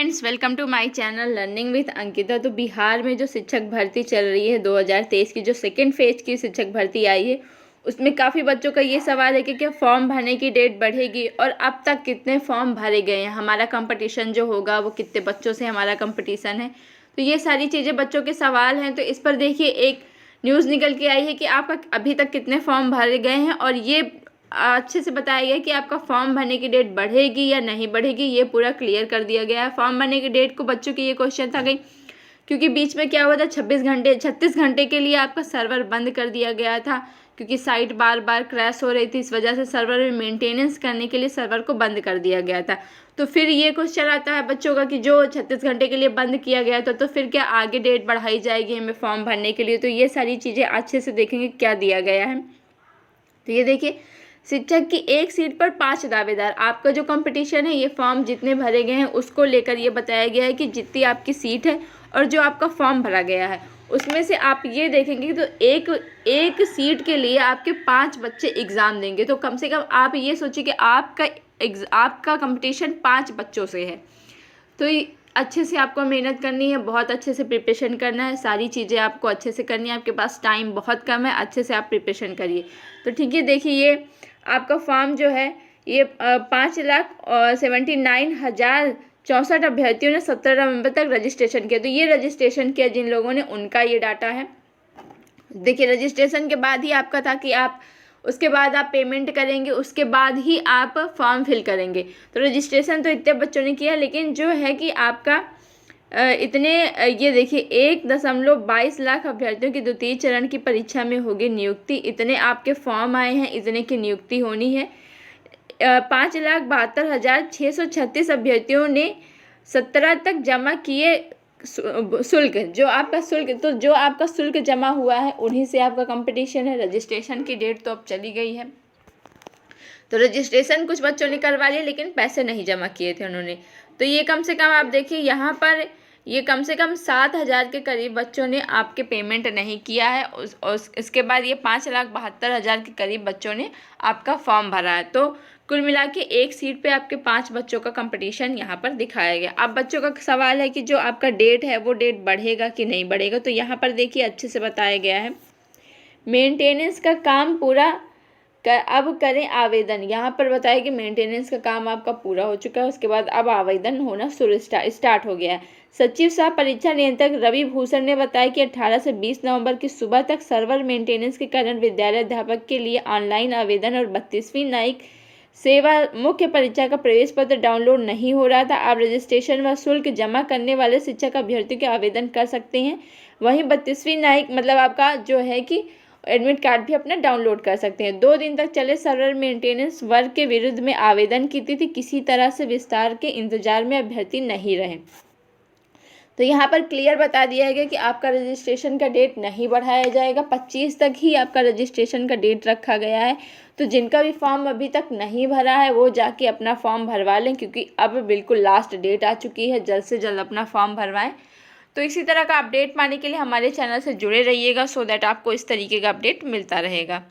Friends, welcome to my channel learning with Ankita. तो बिहार में जो शिक्षक भर्ती चल रही है 2023 की, जो सेकेंड फेज की शिक्षक भर्ती आई है, उसमें काफ़ी बच्चों का ये सवाल है कि क्या फॉर्म भरने की डेट बढ़ेगी और अब तक कितने फॉर्म भरे गए हैं, हमारा कंपटीशन जो होगा वो कितने बच्चों से हमारा कंपटीशन है। तो ये सारी चीज़ें बच्चों के सवाल हैं। तो इस पर देखिए एक न्यूज़ निकल के आई है कि आपका अभी तक कितने फॉर्म भरे गए हैं और ये अच्छे से बताया गया कि आपका फॉर्म भरने की डेट बढ़ेगी या नहीं बढ़ेगी, ये पूरा क्लियर कर दिया गया है। फॉर्म भरने की डेट को बच्चों की ये क्वेश्चन था गई, क्योंकि बीच में क्या हुआ था, 36 घंटे के लिए आपका सर्वर बंद कर दिया गया था, क्योंकि साइट बार बार क्रैश हो रही थी। इस वजह से सर्वर में मेंटेनेंस करने के लिए सर्वर को बंद कर दिया गया था। तो फिर ये क्वेश्चन आता है बच्चों का कि जो 36 घंटे के लिए बंद किया गया था, तो फिर क्या आगे डेट बढ़ाई जाएगी हमें फॉर्म भरने के लिए। तो ये सारी चीज़ें अच्छे से देखेंगे क्या दिया गया है। तो ये देखिए, शिक्षक की एक सीट पर 5 दावेदार। आपका जो कंपटीशन है, ये फॉर्म जितने भरे गए हैं उसको लेकर ये बताया गया है कि जितनी आपकी सीट है और जो आपका फॉर्म भरा गया है, उसमें से आप ये देखेंगे तो एक सीट के लिए आपके 5 बच्चे एग्ज़ाम देंगे। तो कम से कम आप ये सोचिए कि आपका कंपटीशन 5 बच्चों से है। तो अच्छे से आपको मेहनत करनी है, बहुत अच्छे से प्रिपरेशन करना है, सारी चीज़ें आपको अच्छे से करनी है। आपके पास टाइम बहुत कम है, अच्छे से आप प्रिपरेशन करिए। तो ठीक है, देखिए ये आपका फॉर्म जो है, ये 5,79,064 अभ्यर्थियों ने 17 नवंबर तक रजिस्ट्रेशन किया। तो ये रजिस्ट्रेशन किया जिन लोगों ने, उनका ये डाटा है। देखिए, रजिस्ट्रेशन के बाद ही आपका था कि आप उसके बाद आप पेमेंट करेंगे, उसके बाद ही आप फॉर्म फिल करेंगे। तो रजिस्ट्रेशन तो इतने बच्चों ने किया, लेकिन जो है कि आपका ये देखिए 1.22 लाख अभ्यर्थियों की द्वितीय चरण की परीक्षा में होगी नियुक्ति। इतने आपके फॉर्म आए हैं, इतने की नियुक्ति होनी है। 5,72,636 अभ्यर्थियों ने 17 तक जमा किए शुल्क। जो आपका शुल्क जमा हुआ है, उन्हीं से आपका कंपटीशन है। रजिस्ट्रेशन की डेट तो अब चली गई है। तो रजिस्ट्रेशन कुछ बच्चों ने करवा लिया, लेकिन पैसे नहीं जमा किए थे उन्होंने। तो ये कम से कम आप देखिए यहाँ पर, ये कम से कम 7,000 के करीब बच्चों ने आपके पेमेंट नहीं किया है। इसके बाद ये 5,72,000 के करीब बच्चों ने आपका फॉर्म भरा है। तो कुल मिला के एक सीट पे आपके 5 बच्चों का कंपटीशन यहाँ पर दिखाया गया। अब बच्चों का सवाल है कि जो आपका डेट है वो डेट बढ़ेगा कि नहीं बढ़ेगा। तो यहाँ पर देखिए अच्छे से बताया गया है, मेंटेनेंस का काम पूरा अब करें आवेदन। यहाँ पर बताया कि मेंटेनेंस का काम आपका पूरा हो चुका है, उसके बाद अब आवेदन होना स्टार्ट हो गया है। सचिव सह परीक्षा नियंत्रक रवि भूषण ने बताया कि 18 से 20 नवंबर की सुबह तक सर्वर मेंटेनेंस के कारण विद्यालय अध्यापक के लिए ऑनलाइन आवेदन और 32वीं न्यायिक सेवा मुख्य परीक्षा का प्रवेश पत्र डाउनलोड नहीं हो रहा था। अब रजिस्ट्रेशन व शुल्क जमा करने वाले शिक्षक अभ्यर्थियों के आवेदन कर सकते हैं। वहीं 32वीं न्यायिक मतलब आपका जो है कि एडमिट कार्ड भी अपना डाउनलोड कर सकते हैं। 2 दिन तक चले सर्वर मेंटेनेंस वर्क के विरुद्ध में आवेदन की तिथि किसी तरह से विस्तार के इंतजार में अभ्यर्थी नहीं रहे। तो यहाँ पर क्लियर बता दिया गया कि आपका रजिस्ट्रेशन का डेट नहीं बढ़ाया जाएगा, 25 तक ही आपका रजिस्ट्रेशन का डेट रखा गया है। तो जिनका भी फॉर्म अभी तक नहीं भरा है, वो जाके अपना फॉर्म भरवा लें, क्योंकि अब बिल्कुल लास्ट डेट आ चुकी है। जल्द से जल्द अपना फॉर्म भरवाएं। तो इसी तरह का अपडेट पाने के लिए हमारे चैनल से जुड़े रहिएगा, सो दैट आपको इस तरीके का अपडेट मिलता रहेगा।